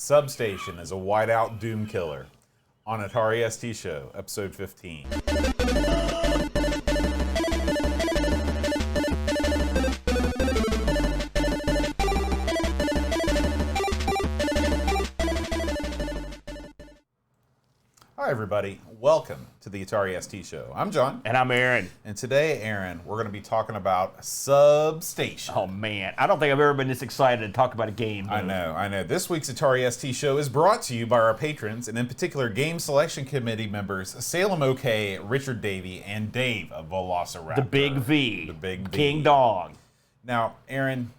Substation is a whiteout doom killer on Atari ST Show, episode 15. Hi everybody, welcome to the Atari ST Show. I'm John. And I'm Aaron. And today, Aaron, we're going to be talking about Substation. Oh man, I don't think I've ever been this excited to talk about a game. Dude. I know. This week's Atari ST Show is brought to you by our patrons, and in particular, Game Selection Committee members Salem OK, Richard Davey, and Dave of Velociraptor. The Big V. The Big V. King Dog. Now, Aaron,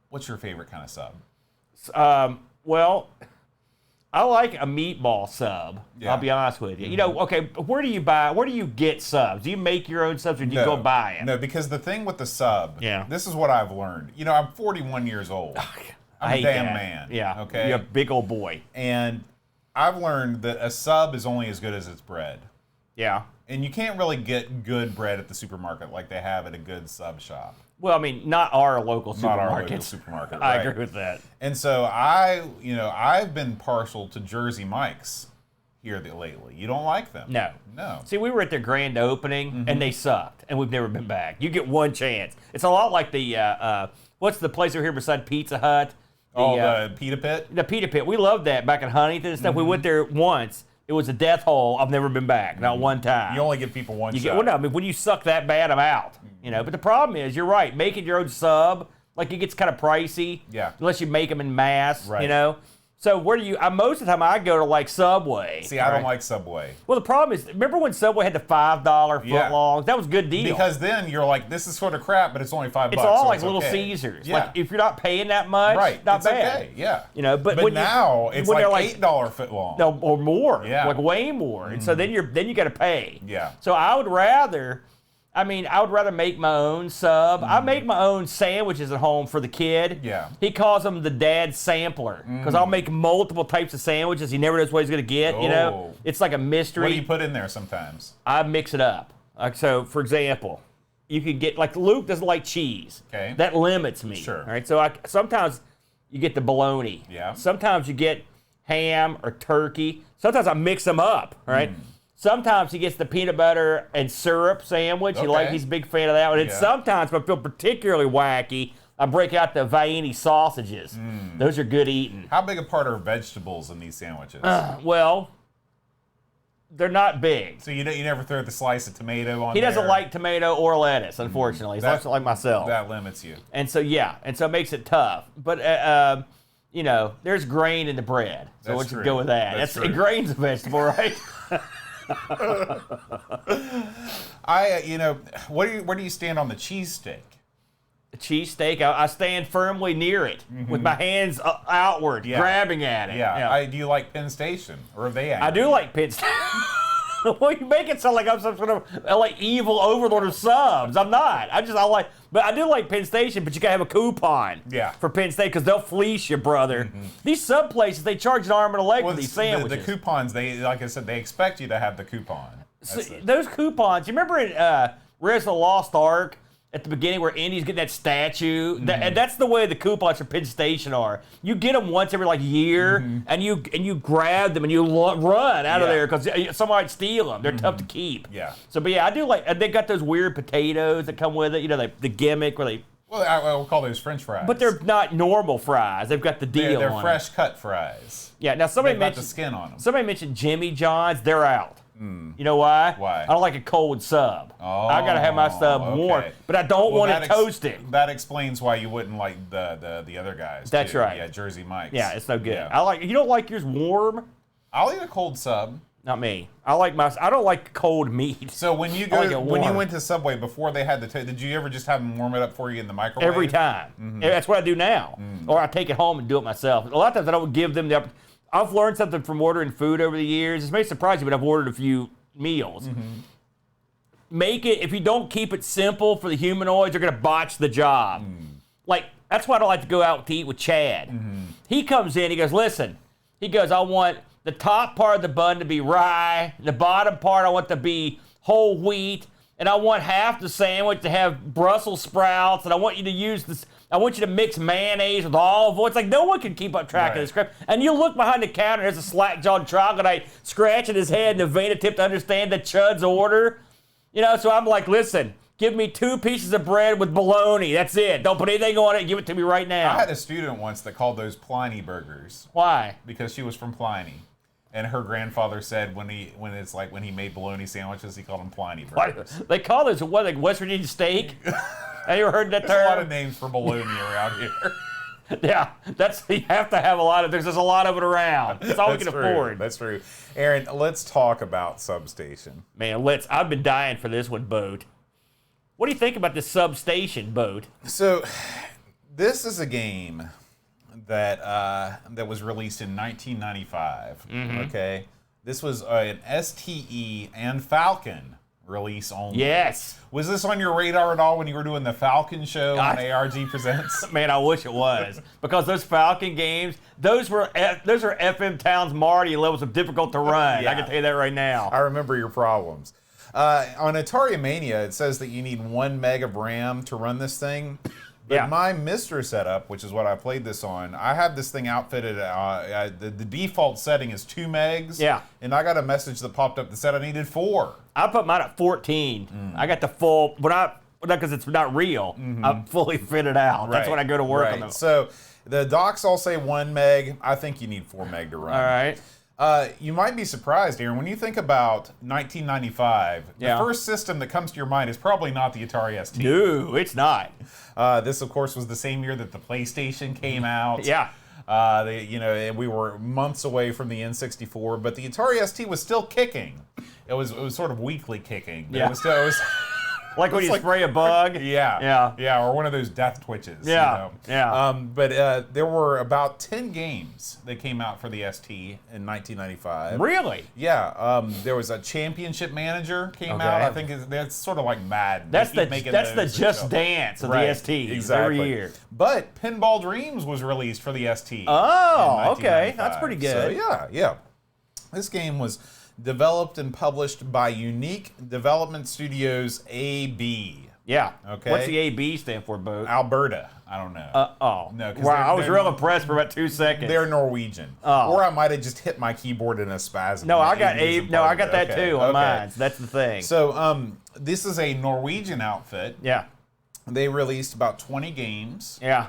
what's your favorite kind of sub? Well, I like a meatball sub. Yeah. I'll be honest with you. You know, okay, where do you get subs? Do you make your own subs or do you go buy them? No, because the thing with the sub, Yeah. this is what I've learned. You know, I'm 41 years old. I'm a damn man. Yeah. Okay. You're a big old boy. And I've learned that a sub is only as good as its bread. Yeah. And you can't really get good bread at the supermarket like they have at a good sub shop. Well, I mean, not our local supermarket. Not our local supermarket, I right. agree with that. And so I've been partial to Jersey Mike's here lately. You don't like them? No. No. See, we were at their grand opening, and they sucked, and we've never been back. You get one chance. It's a lot like the, what's the place over here beside Pizza Hut? The Pita Pit? The Pita Pit. We loved that back in Huntington and stuff. We went there once. It was a death hole. I've never been back, not one time. You only give people one shot. Well, no, I mean, when you suck that bad, I'm out. You know, but the problem is, you're right. Making your own sub, like, it gets kind of pricey. Yeah. Unless you make them in mass, Right. you know. So where do you? most of the time I go to like Subway. See, I don't like Subway. Well, the problem is, remember when Subway had the $5 footlongs? That was a good deal. Because then you're like, this is sort of crap, but it's only $5. It's all so like Little Caesars. Yeah. Like, if you're not paying that much, Right. not it's bad. Okay. Yeah. You know, but when now it's when like they're $8 foot long. No, or more. Yeah. Like way more. And so then you got to pay. Yeah. So I would rather make my own sub. I make my own sandwiches at home for the kid. Yeah. He calls them the dad sampler because I'll make multiple types of sandwiches. He never knows what he's going to get, you know? It's like a mystery. What do you put in there sometimes? I mix it up. Like, so, for example, you could get, like, Luke doesn't like cheese. Okay. That limits me. Sure. All right, so sometimes you get the bologna. Yeah. Sometimes you get ham or turkey. Sometimes I mix them up, all right? Sometimes he gets the peanut butter and syrup sandwich. Okay. He's a big fan of that one. And sometimes, if I feel particularly wacky, I break out the Vienna sausages. Those are good eating. How big a part are vegetables in these sandwiches? Well, they're not big. So you never throw the slice of tomato on He doesn't there? like tomato or lettuce, unfortunately. He's not like myself. That limits you. And so, it makes it tough. But, you know, there's grain in the bread. So let's go with that. That's true. Grain's a vegetable, right? Where do you stand on the cheesesteak? The cheesesteak, I stand firmly near it with my hands outward, grabbing at it. Yeah. Do you like Penn Station, or are they? I do like Penn Station. Well, you make it sound like I'm some sort of like evil overlord of subs. I'm not. But I do like Penn Station. But you gotta have a coupon. For Penn State because they'll fleece you, brother. These sub places, they charge an arm and a leg for these sandwiches. The coupons, like I said, they expect you to have the coupon. So, those coupons. You remember in Raiders of the Lost Ark? At the beginning where Indy's getting that statue. And that's the way the coupons for Penn Station are. You get them once every year, and you grab them and you run out of there because somebody might steal them. They're tough to keep. Yeah. So, but I do like, and they got those weird potatoes that come with it, you know, the gimmick where they. Well, I will call those French fries. But they're not normal fries. They've got the deal They're on fresh it. cut fries. Yeah, now somebody They've got mentioned. the skin on them. Somebody mentioned Jimmy John's. They're out. You know why? Why? I don't like a cold sub. I gotta have my sub warm, but I don't want it toasted. That explains why you wouldn't like the other guys. That's right. Yeah, Jersey Mike's. Yeah, it's no good. Yeah. You don't like yours warm? I'll eat a cold sub. Not me. I don't like cold meat. So when you went to Subway before they had did you ever just have them warm it up for you in the microwave? Every time. That's what I do now. Or I take it home and do it myself. A lot of times I don't give them the opportunity. I've learned something from ordering food over the years. This may surprise you, but I've ordered a few meals. Make it, if you don't keep it simple for the humanoids, they're going to botch the job. Like, that's why I don't like to go out to eat with Chad. He comes in, he goes, listen, I want the top part of the bun to be rye, the bottom part I want to be whole wheat, and I want half the sandwich to have Brussels sprouts, and I want you to use this I want you to mix mayonnaise with olive oil. It's like no one can keep up track of this crap. And you look behind the counter, there's a slack-jawed troglodyte scratching his head in a vain attempt to understand the chud's order. You know, so I'm like, listen, give me 2 pieces of bread with bologna. That's it. Don't put anything on it. Give it to me right now. I had a student once that called those Pliny burgers. Why? Because she was from Pliny. And her grandfather said when he made bologna sandwiches, he called them Pliny burgers. They call those, what, like West Virginia steak? Have you ever heard that term? There's a lot of names for bologna around here. Yeah, you have to have a lot of, there's just a lot of it around. That's all we can afford. That's true. Aaron, let's talk about Substation. Man, I've been dying for this one, Boat. What do you think about this Substation, Boat? So, this is a game that was released in 1995. Okay, this was an STe and Falcon release only. Yes. Was this on your radar at all when you were doing the Falcon show on ARG Presents? Man, I wish it was, because those Falcon games, those are FM Towns Marty levels of difficult to run. Yeah. I can tell you that right now. I remember your problems. On Atari Mania, it says that you need 1 meg of RAM to run this thing. But my Mister setup, which is what I played this on, I had this thing outfitted. The default setting is 2 megs. Yeah. And I got a message that popped up that said I needed 4. I put mine at 14. I got the full, because it's not real. I'm fully fitted out. That's when I go to work on them. So the docs all say 1 meg. I think you need 4 meg to run. All right. You might be surprised, Aaron, when you think about 1995, the first system that comes to your mind is probably not the Atari ST. No, it's not. This, of course, was the same year that the PlayStation came out. Yeah. And we were months away from the N64, but the Atari ST was still kicking. It was sort of weakly kicking. Yeah. It was like when you spray a bug. Yeah, or one of those death twitches. Yeah, But there were about 10 games that came out for the ST in 1995. Really? Yeah. There was a Championship Manager came out. I think that's sort of like Madden. That's the Just Dance of the ST exactly. every year. But Pinball Dreams was released for the ST. Oh, okay. That's pretty good. So yeah. This game was developed and published by Unique Development Studios AB. Yeah. Okay. What's the AB stand for, Bo? Alberta. I don't know. No. Wow, I was real impressed for about 2 seconds. They're Norwegian. Or I might have just hit my keyboard in a spasm. No, I got that too on mine. So that's the thing. So this is a Norwegian outfit. Yeah. They released about 20 games. Yeah.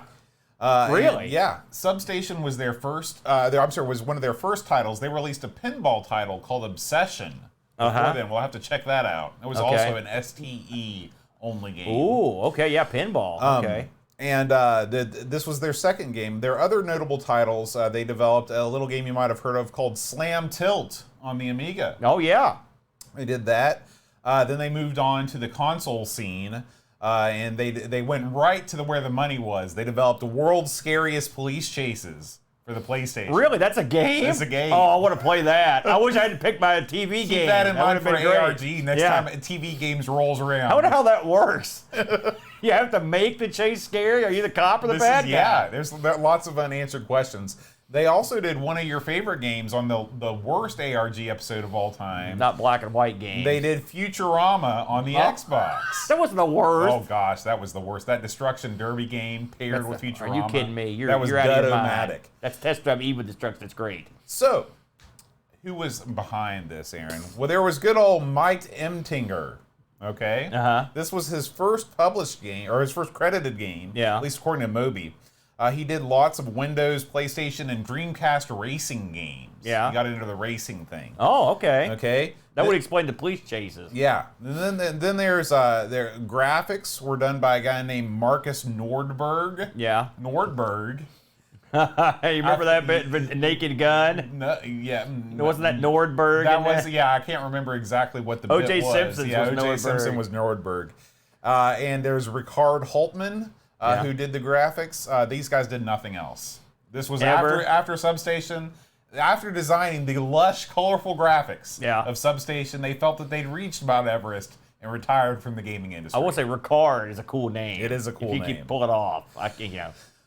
Really? Yeah. Substation was their first. Was one of their first titles. They released a pinball title called Obsession. Before then, we'll have to check that out. It was also an STe only game. Ooh, okay, yeah, pinball. Okay. And this was their second game. Their other notable titles, they developed a little game you might have heard of called Slam Tilt on the Amiga. Oh yeah. They did that. Then they moved on to the console scene. And they went right to where the money was. They developed the world's scariest police chases for the PlayStation. Really? That's a game? That's a game. Oh, I want to play that. I wish I had picked my TV game. Keep that in mind for ARG next time TV games rolls around. I wonder how that works. You have to make the chase scary? Are you the cop or the bad guy? Yeah, there's lots of unanswered questions. They also did one of your favorite games on the worst ARG episode of all time. Not black and white game. They did Futurama on the Xbox. That wasn't the worst. Oh gosh, that was the worst. That Destruction Derby game paired with Futurama. Are you kidding me? That was you're out of your mind. gut-o-matic. That's Test Drive Eve with Destruction. It's great. So, who was behind this, Aaron? Well, there was good old Mike Emtinger. Okay. This was his first published game, or his first credited game. Yeah. At least according to Moby. He did lots of Windows, PlayStation, and Dreamcast racing games. Yeah. He got into the racing thing. Oh, okay. Okay. That would explain the police chases. Yeah. And then there's their graphics were done by a guy named Marcus Nordberg. Yeah. Nordberg. Hey, you remember that bit, Naked Gun? No, yeah. Wasn't that Nordberg? That was, yeah, I can't remember exactly what the bit was. O.J. Simpson was O.J. Nordberg. Simpson was Nordberg. And there's Ricard Holtman, who did the graphics. These guys did nothing else. This was after Substation. After designing the lush, colorful graphics of Substation, they felt that they'd reached Mount Everest and retired from the gaming industry. I will say Ricard is a cool name. It is a cool name. If you can pull it off.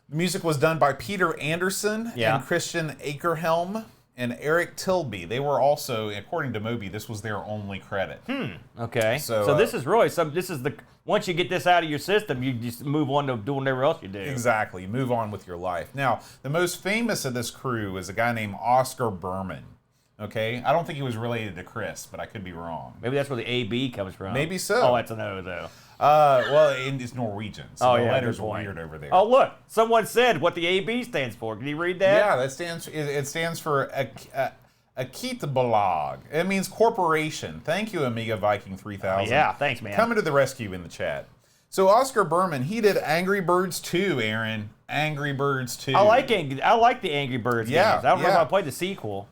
The music was done by Peter Anderson and Christian Akerhelm. and Eric Tilby. They were also, according to Moby, this was their only credit. Okay. So this is really once you get this out of your system, you just move on to doing whatever else you do. Exactly. Move on with your life. Now, the most famous of this crew is a guy named Oscar Berman. Okay? I don't think he was related to Chris, but I could be wrong. Maybe that's where the AB comes from. Maybe so. Oh, that's an O, though. Well, it's Norwegian, so the letters are weird over there. Oh, look. Someone said what the AB stands for. Can you read that? Yeah, it stands for Akitabalag. It means corporation. Thank you, Amiga Viking 3000. Yeah, thanks, man. Coming to the rescue in the chat. So Oscar Berman, he did Angry Birds 2, Aaron. Angry Birds 2. I like the Angry Birds games. I don't know if I played the sequel.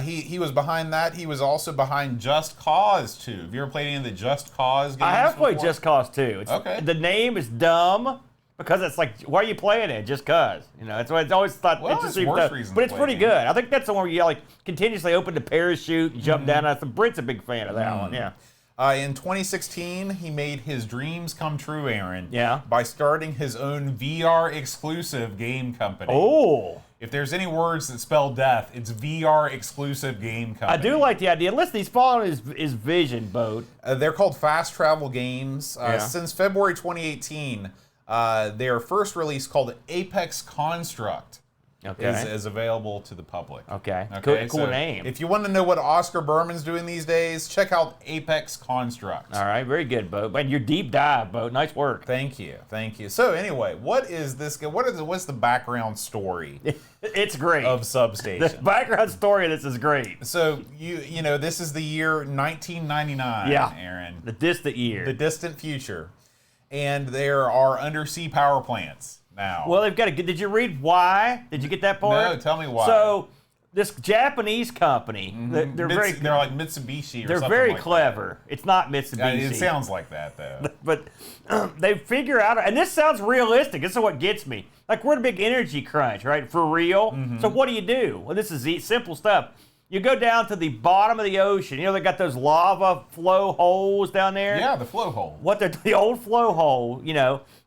He was behind that. He was also behind Just Cause 2. Have you ever played any of the Just Cause games? I have played Just Cause 2. Okay. The name is dumb because it's like, why are you playing it? Just cause. That's what I always thought. Well, it's worse reason but it's pretty good. I think that's the one where you continuously open the parachute and jump down. Brent's a big fan of that one. Yeah. In 2016, he made his dreams come true, Aaron. Yeah. By starting his own VR exclusive game company. Oh. If there's any words that spell death, it's VR exclusive game company. I do like the idea. Listen, he's following his vision, Boat. They're called Fast Travel Games. Since February 2018, their first release called Apex Construct is available to the public. Okay. Cool so name. If you want to know what Oscar Berman's doing these days, check out Apex Construct. All right, very good, Boat. And your deep dive, Boat. Nice work. Thank you. So anyway, what's the background story? It's great. Of Substation. The background story of this is great. So you know this is the year 1999, Aaron. The distant year. The distant future. And there are undersea power plants now. Well, did you read why? Did you get that part? No, tell me why. So, this Japanese company, they're like Mitsubishi or they're something very like clever. That. It's not Mitsubishi. It sounds like that, though. But they figure out, and this sounds realistic. This is what gets me. Like, we're in a big energy crunch, right? For real. So what do? Well, this is simple stuff. You go down to the bottom of the ocean. They got those lava flow holes down there. Yeah, the flow hole. The old flow hole,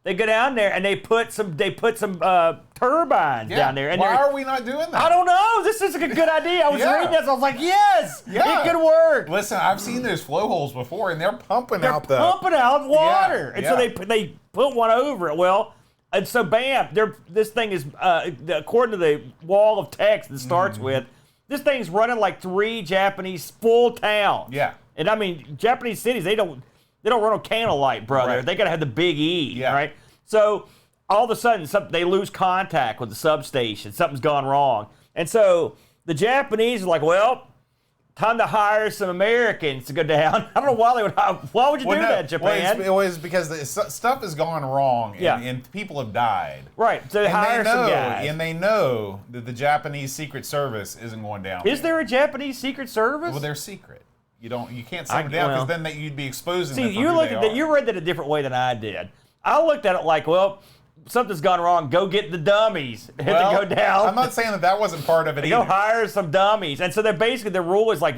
They go down there and they put some turbines down there. And why are we not doing that? I don't know. This is a good idea. I was reading this. I was like, yes, it could work. Listen, I've seen those flow holes before, and they're pumping out water. And so they put one over it. Well, and so bam, this thing is according to the wall of text that starts with. This thing's running like 3 Japanese full towns. Yeah. And I mean, Japanese cities, they don't run on candlelight, brother. Right. They gotta have the big E, right? So all of a sudden, they lose contact with the substation. Something's gone wrong. And so the Japanese are like, well, time to hire some Americans to go down. I don't know why why would you do that, Japan? It was because stuff has gone wrong and people have died. Right, so they hire some guys. And they know that the Japanese Secret Service isn't going down. Is there a Japanese Secret Service? Well, they're secret. You can't send them down because then you'd be exposing them. You read that a different way than I did. I looked at it like, well, something's gone wrong. Go get the dummies. To go down. I'm not saying that wasn't part of it either. Go hire some dummies. And so they're basically, the rule is like,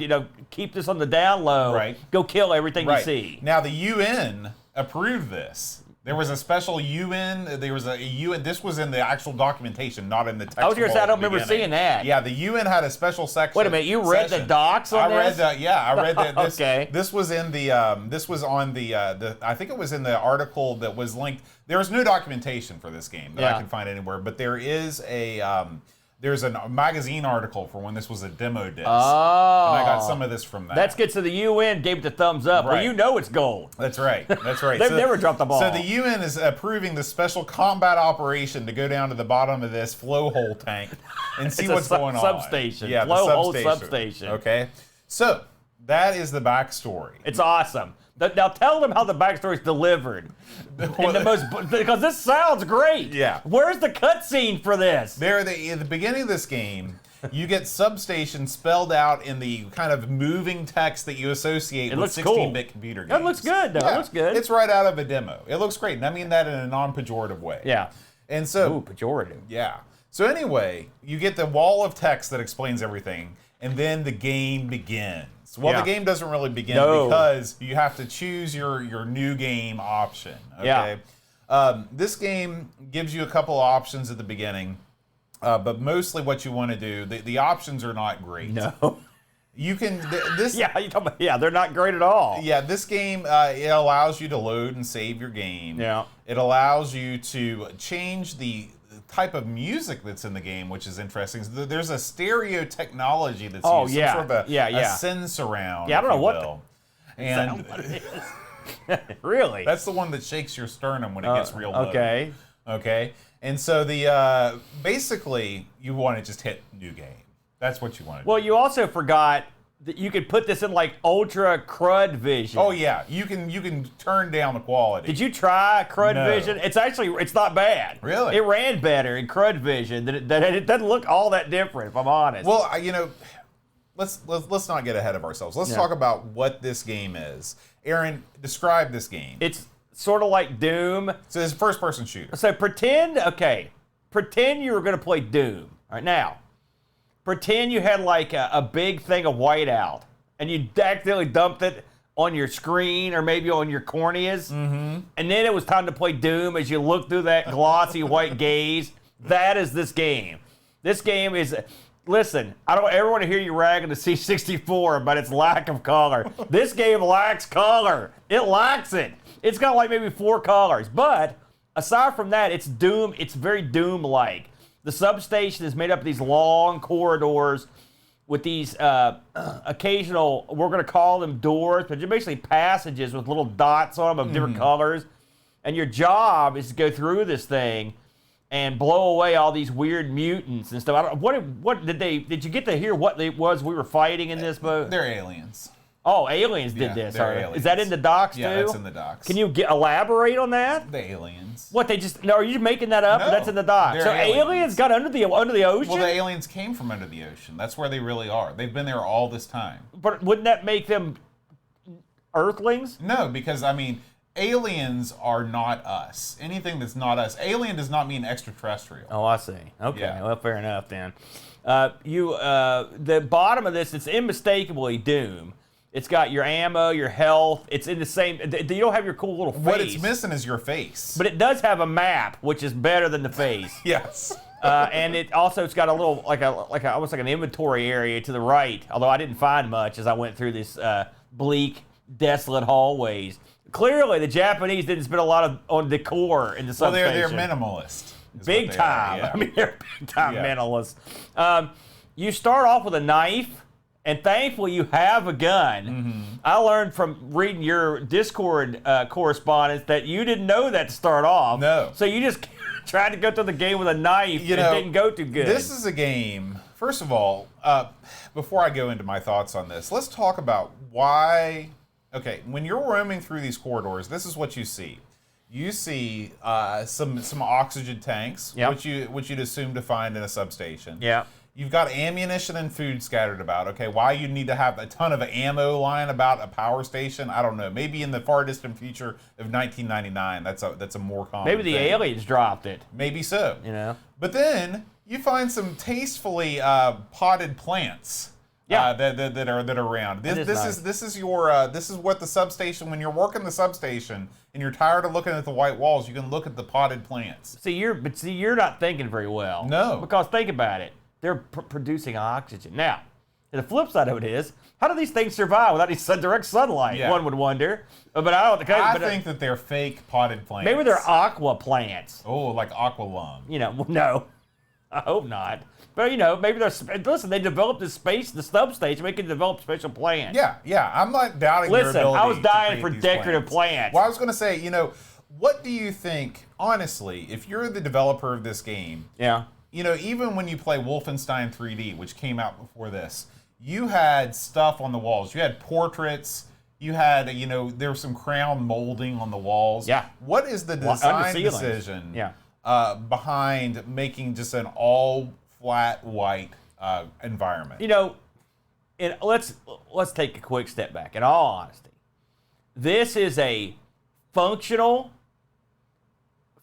keep this on the down low. Right. Go kill everything you see. Now, the UN approved this. There was a special UN. There was a UN. This was in the actual documentation, not in the text. I was going to say, I don't remember seeing that. Yeah, the UN had a special section. Wait a minute, you read the docs on this? I read that. Okay. This was in the. This was on the. I think it was in the article that was linked. There was no documentation for this game that I could find anywhere, but there is a. There's a magazine article for when this was a demo disc. Oh. And I got some of this from that. That's good. So the UN gave it the thumbs up. Right. Well, it's gold. That's right. They've never dropped the ball. So the UN is approving the special combat operation to go down to the bottom of this flow hole tank and see what's going on. Substation. Yeah, flow hole substation. Okay. So that is the backstory. It's awesome. Now tell them how the backstory's delivered. Because this sounds great. Yeah. Where's the cutscene for this? At the beginning of this game, you get Substation spelled out in the kind of moving text that you associate with 16-bit computer games. That looks good, though. Yeah. It looks good. It's right out of a demo. It looks great, and I mean that in a non-pejorative way. Yeah. And so... Ooh, pejorative. Yeah. So anyway, you get the wall of text that explains everything, and then the game begins. Well, the game doesn't really begin because you have to choose your new game option. Okay. Yeah. This game gives you a couple of options at the beginning. But mostly what you want to do, the options are not great. No. You can this they're not great at all. Yeah, this game it allows you to load and save your game. Yeah. It allows you to change the type of music that's in the game, which is interesting. There's a stereo technology that's used, some sort of a send surround. Yeah, I don't know what and really? That's the one that shakes your sternum when it gets real low. Okay. And so the basically you want to just hit new game. That's what you want to do. Well, you also forgot that you could put this in like ultra crud vision. Oh yeah, you can turn down the quality. Did you try crud vision? It's not bad. Really? It ran better in crud vision. It doesn't look all that different, if I'm honest. Well, let's not get ahead of ourselves. Let's talk about what this game is. Aaron, describe this game. It's sort of like Doom. So it's a first-person shooter. So pretend you were going to play Doom. All right, now, pretend you had like a big thing of whiteout, and you accidentally dumped it on your screen or maybe on your corneas, and then it was time to play Doom as you look through that glossy white gaze. That is this game. This game is... Listen, I don't ever want to hear you ragging the C64 about its lack of color. This game lacks color. It lacks it. It's got like maybe 4 colors. But aside from that, it's Doom. It's very Doom-like. The substation is made up of these long corridors with these occasional, we're going to call them doors, but they're basically passages with little dots on them of different colors. And your job is to go through this thing and blow away all these weird mutants and stuff. I don't, what did you get to hear what it was we were fighting in this boat? They're aliens. Oh, aliens did this. Aliens. Is that in the docs too? Yeah, that's in the docs. Can you elaborate on that? The aliens. What, are you making that up? No, That's in the docs. So aliens got under the ocean? Well, the aliens came from under the ocean. That's where they really are. They've been there all this time. But wouldn't that make them Earthlings? No, because aliens are not us. Anything that's not us. Alien does not mean extraterrestrial. Oh, I see. Okay, Yeah. well, fair enough then. The bottom of this, it's unmistakably Doom. It's got your ammo, your health. It's in the same. You don't have your cool little face. What it's missing is your face. But it does have a map, which is better than the face. Yes. And it's got a little almost like an inventory area to the right. Although I didn't find much as I went through this bleak, desolate hallways. Clearly, the Japanese didn't spend a lot on decor in the substation. Well, they're minimalist. Big time. Yeah. I mean, they're big time minimalists. You start off with a knife, and thankfully you have a gun. I learned from reading your Discord correspondence that you didn't know that to start off. No. So you just tried to go through the game with a knife, and it didn't go too good. This is a game, first of all, before I go into my thoughts on this, let's talk about why... Okay, when you're roaming through these corridors, this is what you see. You see some oxygen tanks, which you'd assume to find in a substation. Yeah. You've got ammunition and food scattered about. Okay, why you need to have a ton of ammo lying about a power station? I don't know. Maybe in the far distant future of 1999, that's a more common Maybe the aliens dropped it. Maybe so. But then you find some tastefully potted plants. That are around. This is what the substation. When you're working the substation and you're tired of looking at the white walls, you can look at the potted plants. You're not thinking very well. No, because think about it. They're producing oxygen. Now, the flip side of it is, how do these things survive without any direct sunlight? Yeah. One would wonder. But I think that they're fake potted plants. Maybe they're aqua plants. Oh, like aqua lung. No, I hope not. But, maybe they developed the substation, they can develop special plants. Yeah, I'm not doubting their ability. Listen, I was dying for decorative plants. Well, I was going to say, what do you think, honestly, if you're the developer of this game, even when you play Wolfenstein 3D, which came out before this, you had stuff on the walls. You had portraits. You had, there was some crown molding on the walls. Yeah. What is the design decision behind making just an all flat white environment? Let's take a quick step back. In all honesty, this is a functional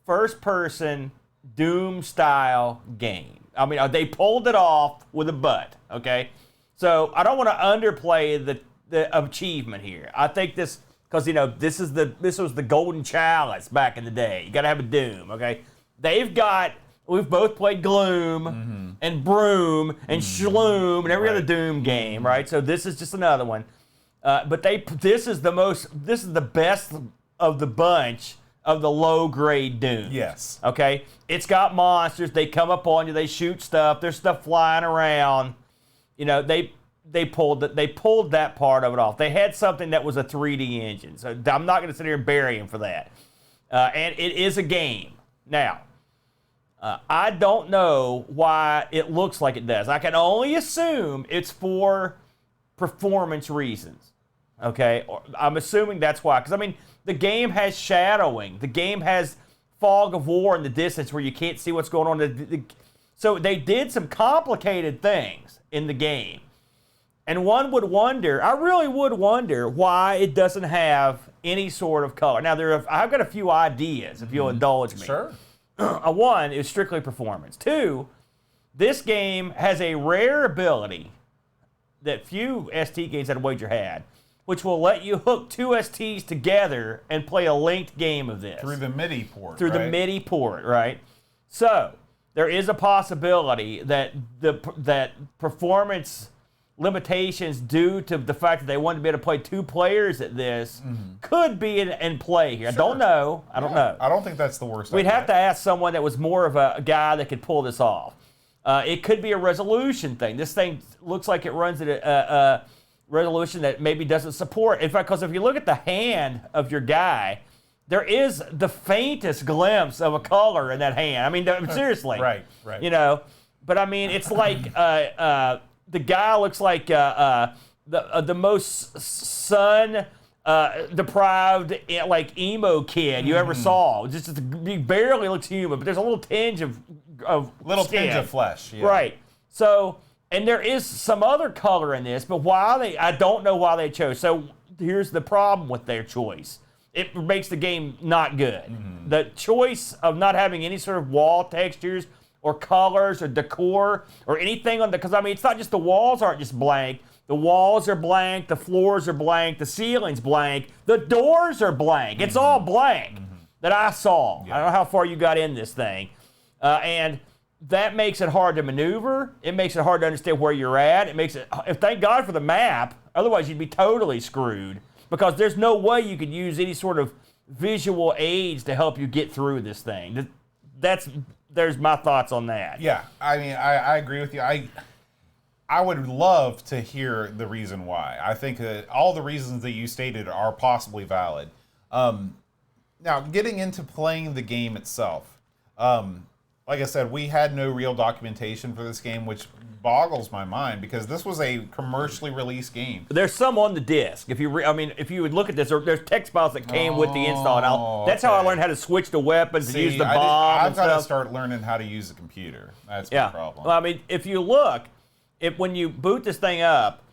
first-person Doom-style game. I mean, they pulled it off with a butt. Okay, so I don't want to underplay the achievement here. I think this because this was the golden chalice back in the day. You got to have a Doom. Okay, they've got We've both played Gloom and Broom and Shloom and every other Doom game, right? So this is just another one. But this is the best of the bunch of the low-grade Doom. Yes. Okay? It's got monsters. They come up on you. They shoot stuff. There's stuff flying around. You know, they pulled that part of it off. They had something that was a 3D engine. So I'm not going to sit here and bury them for that. And it is a game. Now, I don't know why it looks like it does. I can only assume it's for performance reasons. Okay? I'm assuming that's why. Because, I mean, the game has shadowing. The game has fog of war in the distance where you can't see what's going on. So they did some complicated things in the game. And one would wonder, I really would wonder, why it doesn't have any sort of color. Now, I've got a few ideas, if you'll indulge me. Sure. One is strictly performance. Two, this game has a rare ability that few ST games I'd wager had, which will let you hook two STs together and play a linked game of this. Through the MIDI port, Through the MIDI port, right? So, there is a possibility that that performance limitations due to the fact that they wanted to be able to play two players at this could be in play here. Sure. I don't know. I don't know. I don't think that's the worst. We'd have to ask someone that was more of a guy that could pull this off. It could be a resolution thing. This thing looks like it runs at a resolution that maybe doesn't support. In fact, because if you look at the hand of your guy, there is the faintest glimpse of a color in that hand. I mean, seriously. Right. You know, but I mean, it's like the guy looks like the most sun deprived like emo kid you ever saw. He barely looks human, but there's a little tinge of skin. Tinge of flesh. Yeah. Right. So, and there is some other color in this, but I don't know why they chose. So here's the problem with their choice. It makes the game not good. The choice of not having any sort of wall textures or colors or decor or anything on because I mean, it's not just the walls aren't just blank. The walls are blank, the floors are blank, the ceiling's blank, the doors are blank. It's all blank that I saw. Yeah. I don't know how far you got in this thing. And that makes it hard to maneuver. It makes it hard to understand where you're at. It makes it, thank God for the map, otherwise you'd be totally screwed because there's no way you could use any sort of visual aids to help you get through this thing. There's my thoughts on that. Yeah, I mean, I agree with you. I would love to hear the reason why. I think that all the reasons that you stated are possibly valid. Now, getting into playing the game itself, like I said, we had no real documentation for this game, which boggles my mind because this was a commercially released game. There's some on the disc. If you would look at this, there's text files that came with the install. That's how I learned how to switch to weapons and use the bomb. I've got to start learning how to use the computer. That's my problem. Well, I mean, if you look, when you boot this thing up,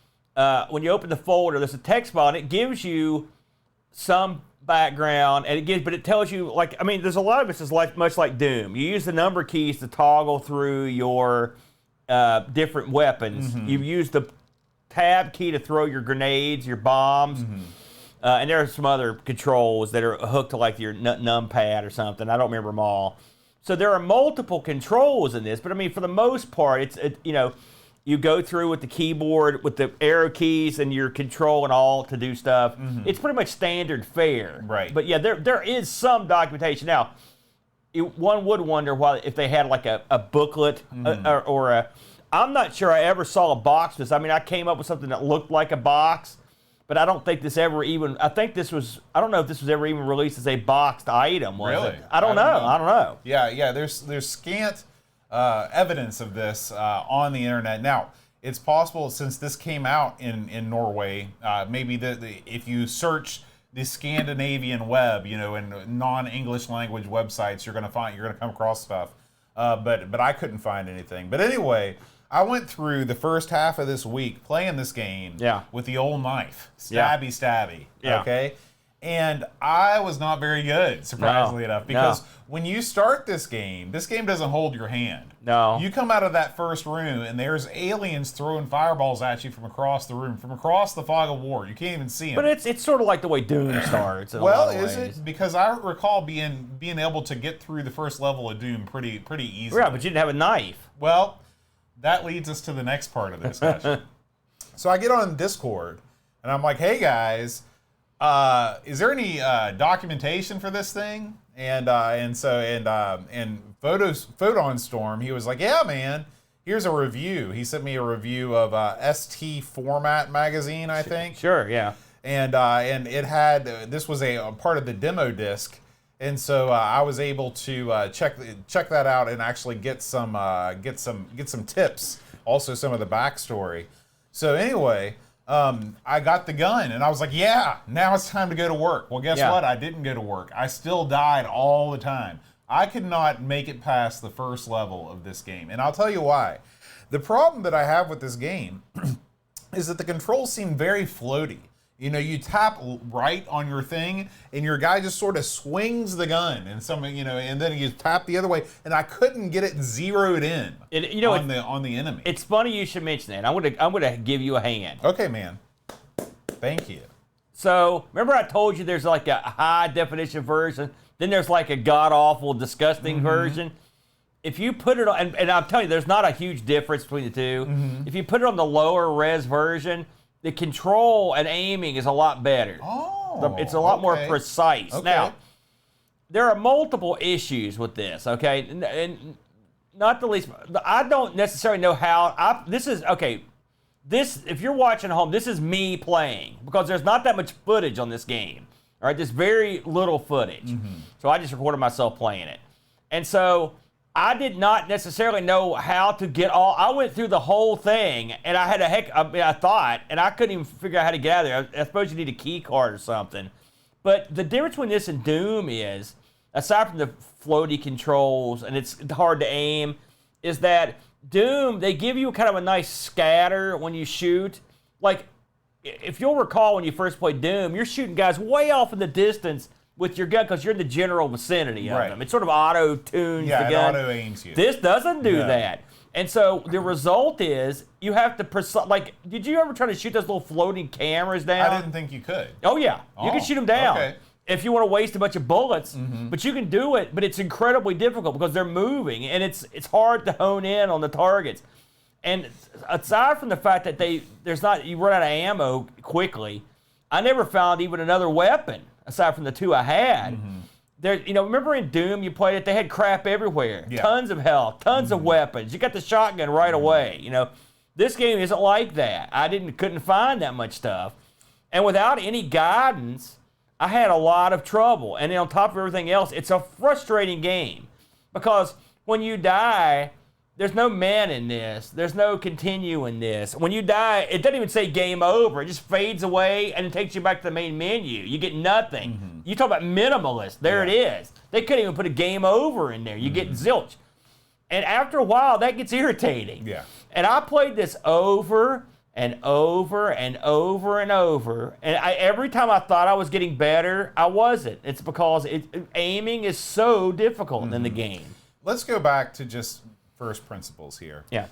when you open the folder, there's a text file and it gives you some background and it tells you there's a lot of this is much like Doom. You use the number keys to toggle through your different weapons. You use the tab key to throw your grenades, your bombs, and there are some other controls that are hooked to like your numpad or something. I don't remember them all. So there are multiple controls in this, but I mean for the most part, you go through with the keyboard with the arrow keys and your control and all to do stuff. It's pretty much standard fare. Right. But yeah, there is some documentation. Now, one would wonder why if they had like a booklet or a. I'm not sure I ever saw a box for this. I mean, I came up with something that looked like a box, but I don't think this ever even. I don't know if this was ever even released as a boxed item. Was it? I don't know. Yeah. There's scant evidence of this on the internet. Now, it's possible since this came out in Norway, maybe if you search the Scandinavian web, in non-English language websites, you're gonna come across stuff. But I couldn't find anything. But anyway, I went through the first half of this week playing this game with the old knife, stabby. Yeah. Okay, And I was not very good, surprisingly enough, because when you start this game doesn't hold your hand. No. You come out of that first room, and there's aliens throwing fireballs at you from across the room, from across the fog of war. You can't even see them. But it's sort of like the way Doom starts. In well, a lot of is ways. it? Because I recall being able to get through the first level of Doom pretty easily. Yeah, but you didn't have a knife. Well, that leads us to the next part of the discussion. So I get on Discord, and I'm like, hey, guys, is there any documentation for this thing? And Photon Storm, he was like, yeah, man, here's a review. He sent me a review of ST Format magazine, I think. Sure, yeah. And it had this was a part of the demo disc, and so I was able to check that out and actually get some tips, also some of the backstory. So anyway. I got the gun, and I was like, yeah, now it's time to go to work. Well, guess what? I didn't go to work. I still died all the time. I could not make it past the first level of this game, and I'll tell you why. The problem that I have with this game is that the controls seem very floaty. You know, you tap right on your thing, and your guy just sort of swings the gun, and and then you tap the other way, and I couldn't get it zeroed in on the enemy. It's funny you should mention that. I'm gonna give you a hand. Okay, man. Thank you. So remember I told you there's like a high definition version, then there's like a god awful, disgusting version. If you put it on, and I'm telling you, there's not a huge difference between the two. If you put it on the lower res version, the control and aiming is a lot better. Oh, it's a lot more precise. Okay. Now, there are multiple issues with this, okay? And not the least, I don't necessarily know how, if you're watching at home, this is me playing, because there's not that much footage on this game, all right? There's very little footage. So I just recorded myself playing it. And so I did not necessarily know how to get I went through the whole thing, and I had I thought, and I couldn't even figure out how to get out of there. I suppose you need a key card or something. But the difference between this and Doom is, aside from the floaty controls, and it's hard to aim, is that Doom, they give you kind of a nice scatter when you shoot. Like, if you'll recall when you first played Doom, you're shooting guys way off in the distance with your gun because you're in the general vicinity of them. It sort of auto-tunes the gun. Yeah, it auto-aims you. This doesn't do that. And so the result is you have to did you ever try to shoot those little floating cameras down? I didn't think you could. Oh, yeah. You can shoot them down if you want to waste a bunch of bullets. But you can do it, but it's incredibly difficult because they're moving, and it's hard to hone in on the targets. And aside from the fact that you run out of ammo quickly, I never found even another weapon aside from the two I had. Remember in Doom you played it, they had crap everywhere. Tons of health, tons of weapons. You got the shotgun right away. This game isn't like that. I couldn't find that much stuff. And without any guidance, I had a lot of trouble. And then on top of everything else, it's a frustrating game. Because when you die, there's no man in this. There's no continue in this. When you die, it doesn't even say game over. It just fades away and it takes you back to the main menu. You get nothing. You talk about minimalist. There it is. They couldn't even put a game over in there. You get zilch. And after a while, that gets irritating. Yeah. And I played this over and over and over and over. And every time I thought I was getting better, I wasn't. It's because aiming is so difficult in the game. Let's go back to just first principles here. Yeah.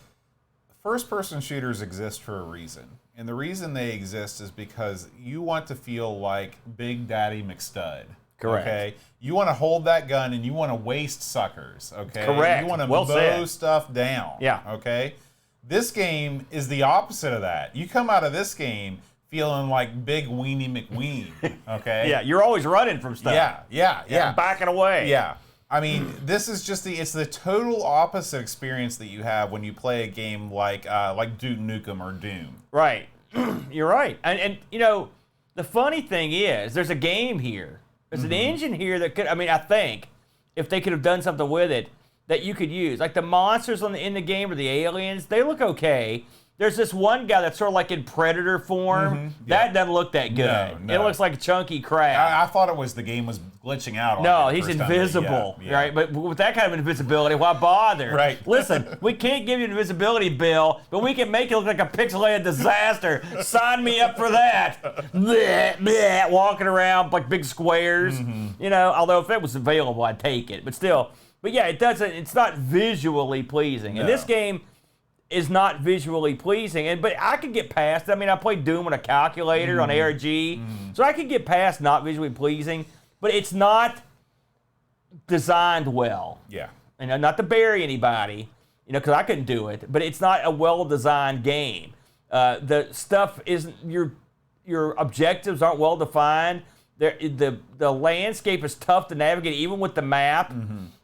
First-person shooters exist for a reason. And the reason they exist is because you want to feel like Big Daddy McStud. Correct. Okay? You want to hold that gun and you want to waste suckers. Okay? Correct. You want to mow stuff down. Yeah. Okay? This game is the opposite of that. You come out of this game feeling like Big Weenie McWeen. Okay? Yeah, you're always running from stuff. Yeah. Backing away. Yeah. I mean, this is just it's the total opposite experience that you have when you play a game like Duke Nukem or Doom. Right. You're right. And the funny thing is, there's a game here. There's an engine here that could, I think, if they could have done something with it, that you could use. Like the monsters in the game or the aliens, they look okay. There's this one guy that's sort of like in Predator form. That doesn't look that good. No. It looks like a chunky crab. I thought it was the game was glitching out on No, him he's first time. invisible, Yeah. right? But with that kind of invisibility, why bother? Right. Listen, we can't give you an invisibility bill, but we can make it look like a pixelated disaster. Sign me up for that. Bleh, bleh, walking around like big squares. You know, although if it was available, I'd take it. But still, yeah, it's not visually pleasing. And this game is not visually pleasing, but I could get past it. I mean, I played Doom on a calculator on ARG, so I could get past not visually pleasing, but it's not designed well. Yeah. And not to bury anybody, you know, because I couldn't do it, but it's not a well-designed game. The stuff isn't, your objectives aren't well defined. The landscape is tough to navigate, even with the map.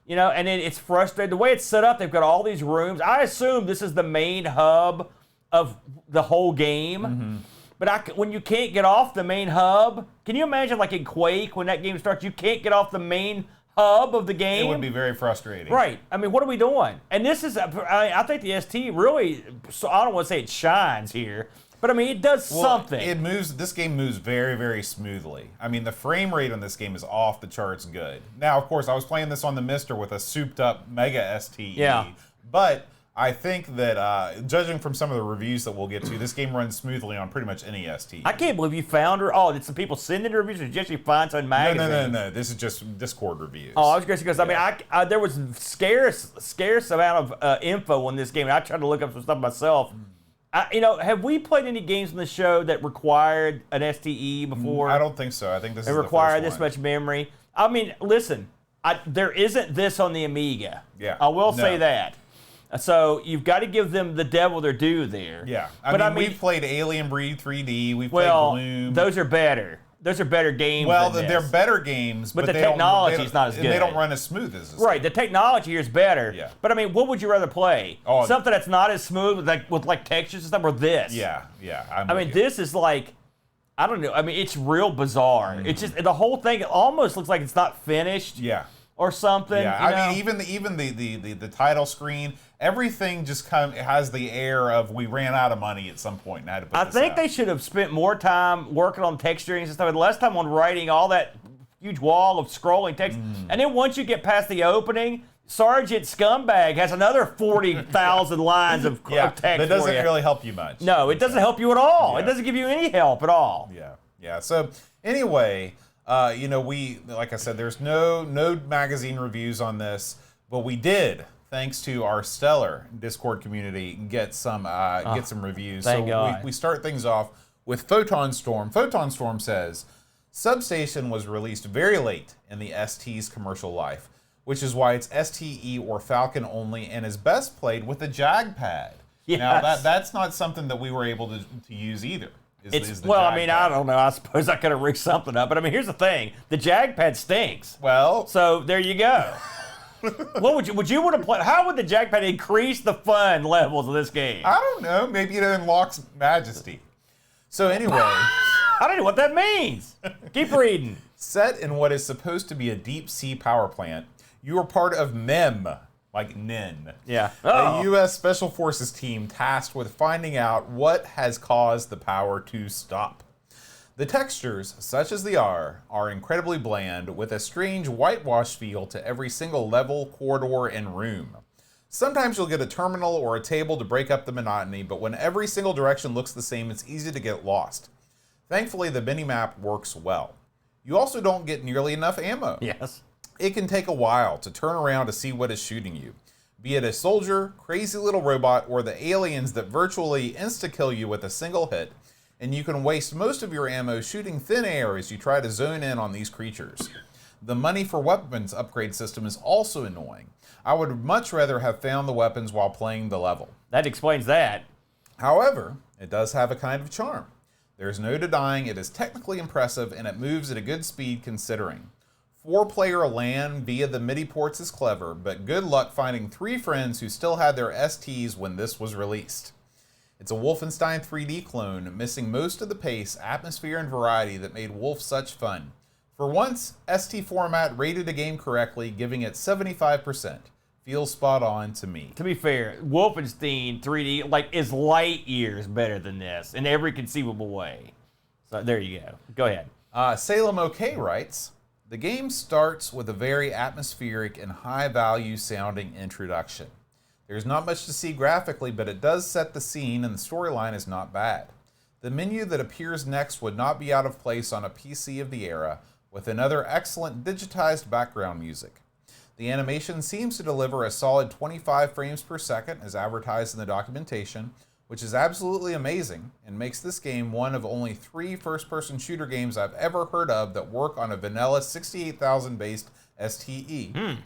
You know, and then it's frustrating. The way it's set up, they've got all these rooms. I assume this is the main hub of the whole game. But when you can't get off the main hub, can you imagine like in Quake, when that game starts, you can't get off the main hub of the game? It would be very frustrating. Right. I mean, what are we doing? And this is, I think the ST really, so I don't want to say it shines here, but I mean, it does something. It moves. This game moves very, very smoothly. I mean, the frame rate on this game is off the charts good. Now, of course, I was playing this on the Mister with a souped-up Mega STe. Yeah. But I think that, judging from some of the reviews that we'll get to, this game runs smoothly on pretty much any STe. I can't believe you found her. Oh, did some people send in reviews, or did you actually find some magazines? No. This is just Discord reviews. Oh, I was curious because I mean, there was scarce amount of info on this game, and I tried to look up some stuff myself. You know, have we played any games on the show that required an STe before? I don't think so. I think this is the first required this one. much memory. I mean, listen, there isn't this on the Amiga. Yeah. I will say that. So you've got to give them the devil their due there. Yeah. I mean, we've played Alien Breed 3D. We've played Gloom. Those are better. Those are better games. Well, than they're this. better games, but the technology is not as good. They don't run as smooth as this. Right, the technology here is better. Yeah. But I mean, what would you rather play? Oh, something that's not as smooth with like textures and stuff, or this? Yeah. I mean, this is like, I don't know. I mean, it's real bizarre. It's just the whole thing. It almost looks like it's not finished. Yeah. Or something. Yeah. I mean, even the title screen, everything just has the air of we ran out of money at some point and had to put this out. They should have spent more time working on texturing and stuff, and less time on writing all that huge wall of scrolling text. And then once you get past the opening, Sergeant Scumbag has another 40,000 lines of text. That doesn't really help you much. No, it doesn't help you at all. Yeah. It doesn't give you any help at all. Yeah. So anyway, you know, like I said, there's no magazine reviews on this, but we did, thanks to our stellar Discord community, get some reviews. Thank God. We start things off with Photon Storm. Photon Storm says, Substation was released very late in the ST's commercial life, which is why it's STe or Falcon only and is best played with a jag pad. Yes. Now, that's not something that we were able to use either. I mean, I don't know. I suppose I could have rigged something up. But I mean, here's the thing. The jag pad stinks. Well. So there you go. What would you want to play? How would the jag pad increase the fun levels of this game? I don't know. Maybe it unlocks Majesty. So anyway. I don't know what that means. Keep reading. Set in what is supposed to be a deep sea power plant, you are part of MEM, like NIN. Yeah. A U.S. Special Forces team tasked with finding out what has caused the power to stop. The textures, such as they are incredibly bland, with a strange whitewash feel to every single level, corridor, and room. Sometimes you'll get a terminal or a table to break up the monotony, but when every single direction looks the same, it's easy to get lost. Thankfully, the mini-map works well. You also don't get nearly enough ammo. Yes. It can take a while to turn around to see what is shooting you. Be it a soldier, crazy little robot, or the aliens that virtually insta-kill you with a single hit, and you can waste most of your ammo shooting thin air as you try to zone in on these creatures. The money for weapons upgrade system is also annoying. I would much rather have found the weapons while playing the level. That explains that. However, it does have a kind of charm. There's no denying it is technically impressive and it moves at a good speed considering. 4-player LAN via the MIDI ports is clever, but good luck finding 3 friends who still had their STs when this was released. It's a Wolfenstein 3D clone, missing most of the pace, atmosphere, and variety that made Wolf such fun. For once, ST Format rated a game correctly, giving it 75%. feels spot on to me. To be fair, Wolfenstein 3D is light years better than this in every conceivable way. So there you go. Go ahead. Salem OK writes, the game starts with a very atmospheric and high-value sounding introduction. There's not much to see graphically, but it does set the scene and the storyline is not bad. The menu that appears next would not be out of place on a PC of the era, with another excellent digitized background music. The animation seems to deliver a solid 25 frames per second as advertised in the documentation, which is absolutely amazing and makes this game one of only 3 first-person shooter games I've ever heard of that work on a vanilla 68,000 based STe,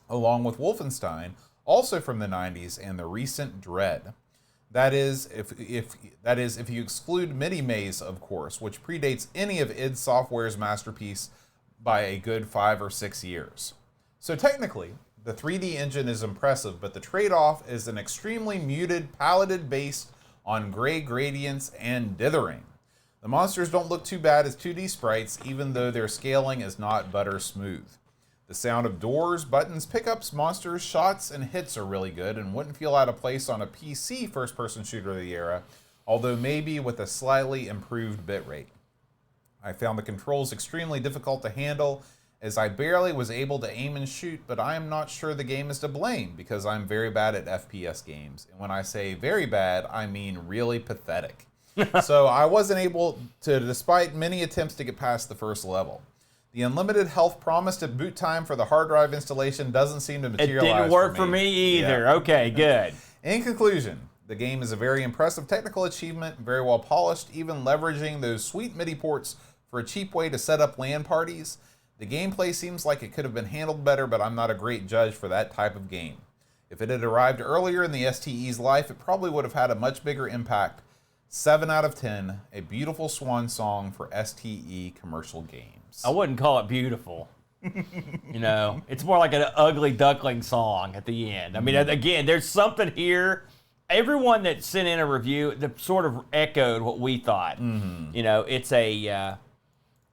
along with Wolfenstein, also from the 90s, and the recent Dread. That is, if you exclude Mini Maze, of course, which predates any of id Software's masterpiece by a good 5 or 6 years. So technically, the 3D engine is impressive, but the trade-off is an extremely muted, paletted based on gray gradients and dithering. The monsters don't look too bad as 2D sprites, even though their scaling is not butter smooth. The sound of doors, buttons, pickups, monsters, shots, and hits are really good and wouldn't feel out of place on a PC first-person shooter of the era, although maybe with a slightly improved bitrate. I found the controls extremely difficult to handle, as I barely was able to aim and shoot, but I am not sure the game is to blame because I'm very bad at FPS games. And when I say very bad, I mean really pathetic. So I wasn't able to, despite many attempts to get past the first level. The unlimited health promised at boot time for the hard drive installation doesn't seem to materialize. It didn't work for me either. Yeah. Okay, good. In conclusion, the game is a very impressive technical achievement, very well polished, even leveraging those sweet MIDI ports for a cheap way to set up LAN parties. The gameplay seems like it could have been handled better, but I'm not a great judge for that type of game. If it had arrived earlier in the STE's life, it probably would have had a much bigger impact. 7 out of 10, a beautiful swan song for STE commercial games. I wouldn't call it beautiful. It's more like an ugly duckling song at the end. I mean, again, there's something here. Everyone that sent in a review that sort of echoed what we thought. It's a...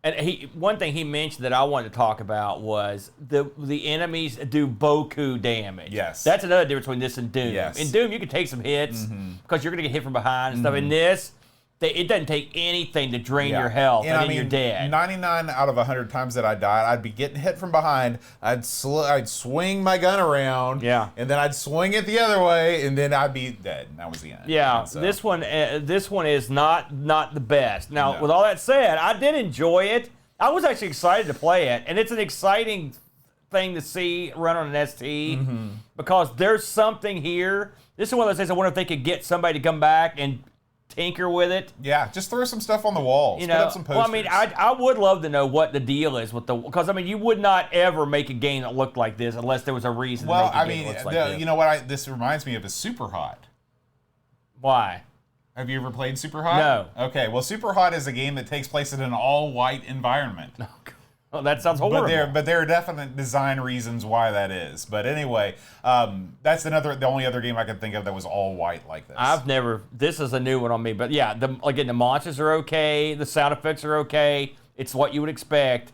And one thing he mentioned that I wanted to talk about was the enemies do beaucoup damage. Yes. That's another difference between this and Doom. Yes. In Doom, you can take some hits because you're going to get hit from behind and stuff. In this, it doesn't take anything to drain your health, and then you're dead. 99 out of 100 times that I died, I'd be getting hit from behind. I'd swing my gun around, and then I'd swing it the other way, and then I'd be dead. And that was the end. Yeah, so. This one is not the best. Now, with all that said, I did enjoy it. I was actually excited to play it, and it's an exciting thing to see run on an ST because there's something here. This is one of those things I wonder if they could get somebody to come back and tinker with it. Yeah, just throw some stuff on the walls. Put up some posters. Well, I mean, I would love to know what the deal is with because I mean, you would not ever make a game that looked like this unless there was a reason. Well, to make a game that looks like this. You know what? This reminds me of is Super Hot. Why? Have you ever played Super Hot? No. Okay, well, Super Hot is a game that takes place in an all-white environment. Oh, that sounds horrible. But there are definite design reasons why that is. But anyway, that's the only other game I could think of that was all white like this. This is a new one on me. But yeah, the monsters are okay. The sound effects are okay. It's what you would expect.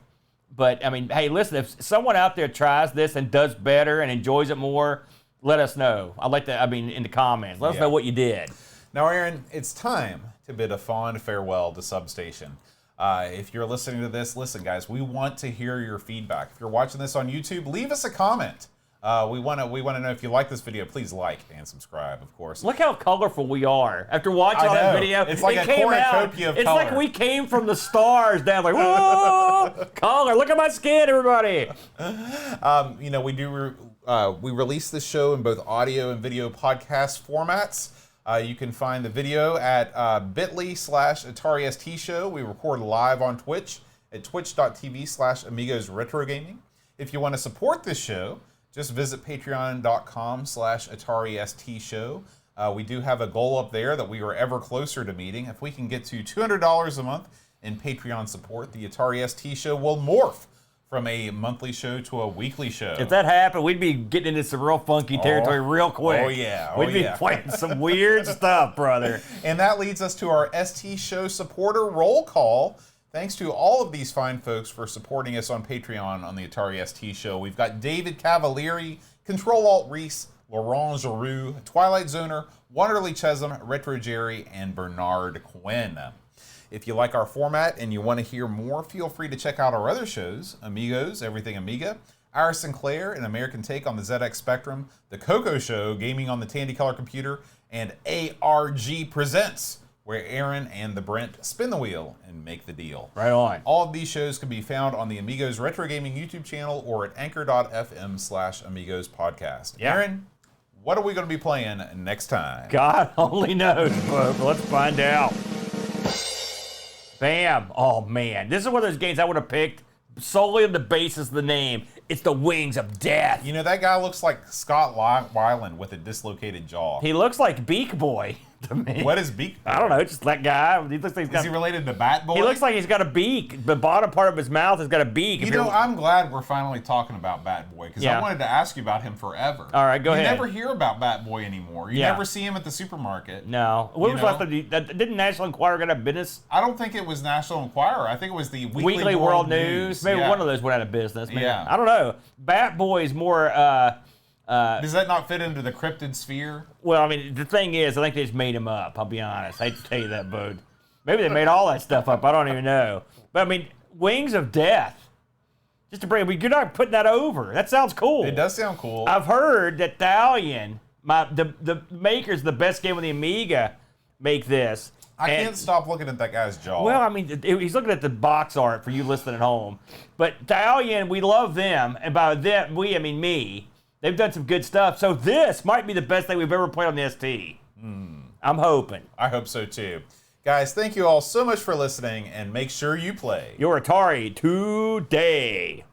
But I mean, hey, listen, if someone out there tries this and does better and enjoys it more, let us know. I'd like to, in the comments. Let us know what you did. Now, Aaron, it's time to bid a fond farewell to Substation. If you're listening to this, listen, guys, we want to hear your feedback. If you're watching this on YouTube, leave us a comment. We want to know if you like this video. Please like and subscribe, of course. Look how colorful we are. After watching that video, it's like a cornucopia of color. It's like we came from the stars down, like, whoa, color. Look at my skin, everybody. We release this show in both audio and video podcast formats. You can find the video at bit.ly/Atari ST Show. We record live on Twitch at twitch.tv/Amigos Retro Gaming. If you want to support this show, just visit patreon.com/Atari ST Show. We do have a goal up there that we are ever closer to meeting. If we can get to $200 a month in Patreon support, the Atari ST Show will morph from a monthly show to a weekly show. If that happened, we'd be getting into some real funky territory real quick. Oh, yeah. We'd be playing some weird stuff, brother. And that leads us to our ST Show supporter roll call. Thanks to all of these fine folks for supporting us on Patreon on the Atari ST Show. We've got David Cavalieri, Control-Alt-Reese, Laurent Giroux, Twilight Zoner, Wonderly Chesum, Retro Jerry, and Bernard Quinn. If you like our format and you want to hear more, feel free to check out our other shows, Amigos, Everything Amiga, Ira Sinclair, An American Take on the ZX Spectrum, The Coco Show, Gaming on the Tandy Color Computer, and ARG Presents, where Aaron and the Brent spin the wheel and make the deal. Right on. All of these shows can be found on the Amigos Retro Gaming YouTube channel or at anchor.fm/Amigos Podcast. Yeah. Aaron, what are we going to be playing next time? God only knows, but let's find out. Bam. Oh, man. This is one of those games I would have picked solely on the basis of the name. It's the Wings of Death. You know, that guy looks like Scott Weiland with a dislocated jaw. He looks like Beak Boy to me. What is Beak Boy? I don't know, just that guy. He looks like Is he related to Bat Boy? He looks like he's got a beak. The bottom part of his mouth has got a beak. You know, I'm glad we're finally talking about Bat Boy, because I wanted to ask you about him forever. All right, go ahead. You never hear about Bat Boy anymore. You never see him at the supermarket. No. What was left of the... Didn't National Enquirer get out of business? I don't think it was National Enquirer. I think it was the Weekly World News. Maybe one of those went out of business. Maybe. Yeah. I don't know. Bat Boy is more... does that not fit into the cryptid sphere? Well, I mean, the thing is, I think they just made him up. I'll be honest. I hate to tell you that, bud. Maybe they made all that stuff up. I don't even know. But I mean, Wings of Death. Just to bring, you're not putting that over. That sounds cool. It does sound cool. I've heard that Thalion, the makers of the best game on the Amiga, make this. I can't stop looking at that guy's jaw. Well, I mean, he's looking at the box art for you listening at home. But Thalion, we love them, and by them, I mean me. They've done some good stuff. So this might be the best thing we've ever played on the ST. I'm hoping. I hope so too. Guys, thank you all so much for listening, and make sure you play your Atari today.